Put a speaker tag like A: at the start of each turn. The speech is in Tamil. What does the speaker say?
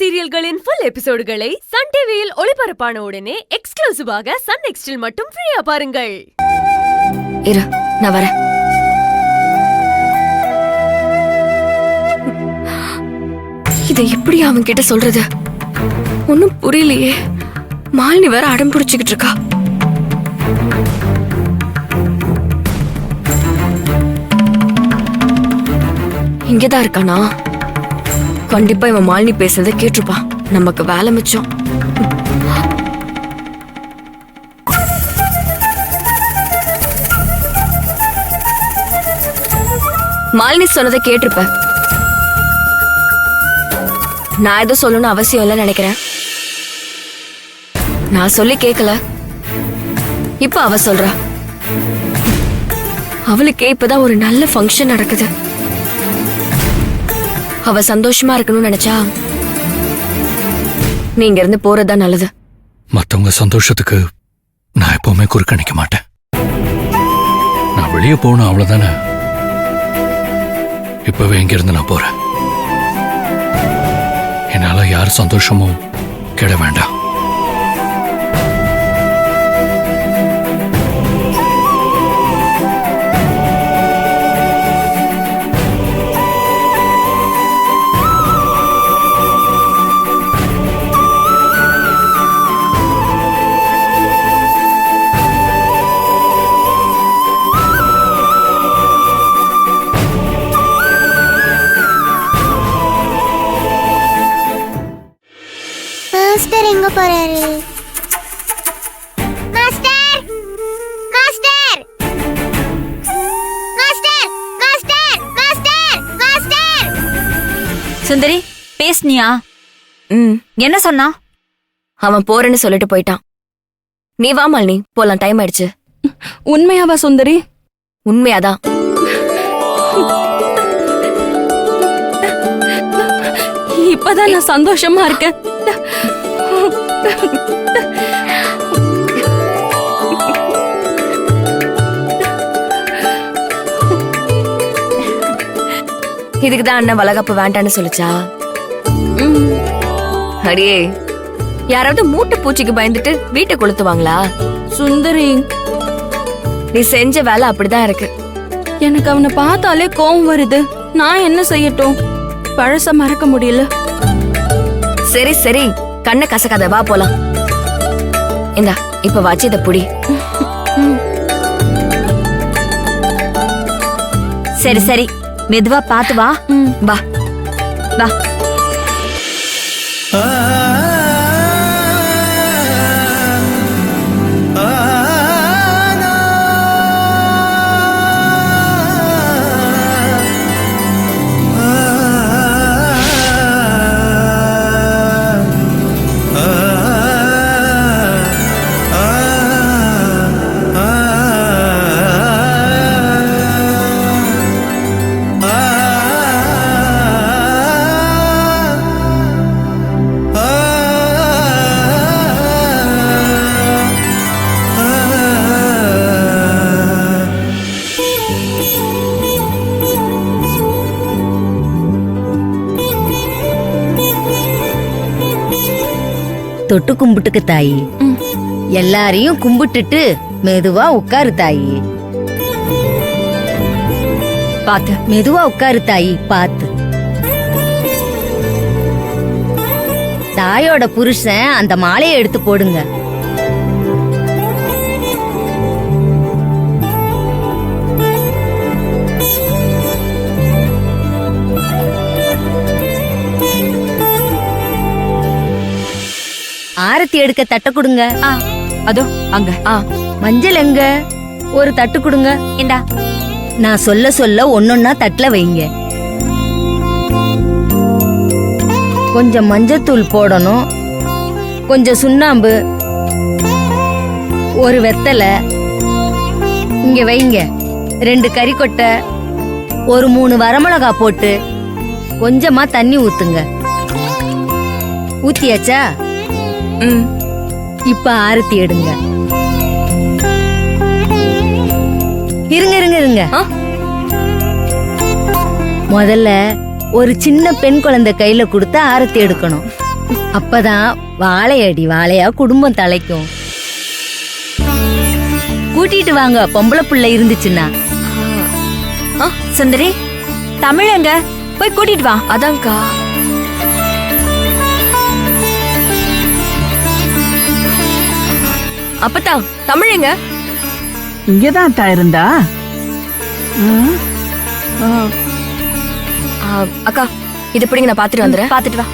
A: சீரியல்களின் ஃபுல் எபிசோடுகளை சன் டிவியில் ஒளிபரப்பான உடனே எக்ஸ்க்ளூசிவாக சன் நெக்ஸ்டில் மட்டும் ஃப்ரீயா பாருங்கள்.
B: இரு, நான் வரேன். இதை எப்படி அவன் கிட்ட சொல்றது? ஒன்னும் புரியலையே. மாலினி வேற அடம் பிடிச்சுக்கிட்டு இருக்கா. இங்கதான் இருக்கானா? கண்டிப்பா இவன் மாலினி பேசுறதை கேட்டிருப்பான். நமக்கு வேலை மிச்சம். மாலினி சொன்னதை கேட்டிருப்ப. நான் எதுவும் சொல்லணும்னு அவசியம் இல்லைன்னு நினைக்கிறேன். நான் சொல்லி கேட்கல, இப்ப அவ சொல்றா. அவளுக்கே இப்பதான் ஒரு நல்ல ஃபங்க்ஷன் நடக்குது. அவ சந்தோஷமா இருக்கணும்னு நினைச்சா நீங்க இருந்து போறதா நல்லது.
C: மத்தவங்க சந்தோஷத்துக்கு நான் எப்பவுமே குறுக்கணிக்க மாட்டேன். நான் வெளியே போகணும், அவ்வளவுதானே. இப்பவே இங்க இருந்து நான் போறேன். என்னால யார் சந்தோஷமும் கெட வேண்டாம்.
D: மாஸ்டர் எங்க போறாரு? Master master master master master master.
E: Sundari, பேசுனியா? என்ன சொன்னா?
B: அவன் போறேன்னு சொல்லிட்டு போயிட்டான். நீ வா மாலினி, போலாம். டைம் ஆயிடுச்சு.
F: உண்மையாவா சுந்தரி?
B: உண்மையாதான்.
F: இப்பதான் நான் சந்தோஷமா இருக்கேன்.
B: இதுக்குதான் அண்ணன் வளகாப்பு வேண்டான்னு சொல்லிச்சா? அடியே, யாராவது மூட்டை பூச்சிக்கு பயந்துட்டு வீட்டை கொளுத்துவாங்களா?
F: சுந்தரி,
B: நீ செஞ்ச வேலை அப்படிதான் இருக்கு.
F: எனக்கு அவனை பார்த்தாலே கோவம் வருது. நான் என்ன செய்யட்டும்? பழச மறக்க முடியல.
B: சரி சரி, கண்ணை கசக்காத, வா போலாம். இந்தா, இப்ப வாச்சி இத புடி.
E: சரி சரி, மெதுவா பாத்து வா.
B: வா
E: வா.
G: தொட்டு கும்பிட்டுக்கு தாயி. எல்லாரையும் கும்பிட்டுட்டு மெதுவா உட்காரு தாயி.
B: பாத்து
G: மெதுவா உட்காரு தாயி, பாத்து. தாயோட புருஷன் அந்த மாலையை எடுத்து போடுங்க. ஆரத்தி எடுக்க தட்டை கொடுங்க.
E: அதோ அங்க.
G: மஞ்சள் எங்க? ஒரு தட்டு கொடுங்க.
E: இந்தா.
G: நான் சொல்ல சொல்ல ஒன்னொன்னா தட்டுல வைங்க. கொஞ்சம் மஞ்சத்தூள் போடணும், கொஞ்சம் சுண்ணாம்பு, ஒரு வெத்தலை இங்க வைங்க. 2 கறிக்கொட்டை, ஒரு 3 வரமிளகா போட்டு கொஞ்சமா தண்ணி ஊத்துங்க. ஊத்தியாச்சா? இப்ப ஆரத்தி எடுங்க. இருங்க இருங்க இருங்க. முதல்ல ஒரு சின்ன பெண் குழந்தை கையில கொடுத்து ஆரத்தி எடுக்கணும். அப்பதான் வாழையடி வாழையா குடும்பம் தலைக்கும். கூட்டிட்டு வாங்க பொம்பளை புள்ள இருந்துச்சுன்னா.
E: சுந்தரி தமிழ் எங்க போய் கூட்டிட்டு வா.
B: அதான்க்கா. அப்பத்தா தமிழுங்க.
H: இங்கதான் அத்தா இருந்தா.
B: அக்கா இது பிடிங்க, நான் பாத்துட்டு வந்துடுறேன்.
E: பாத்துட்டு வா.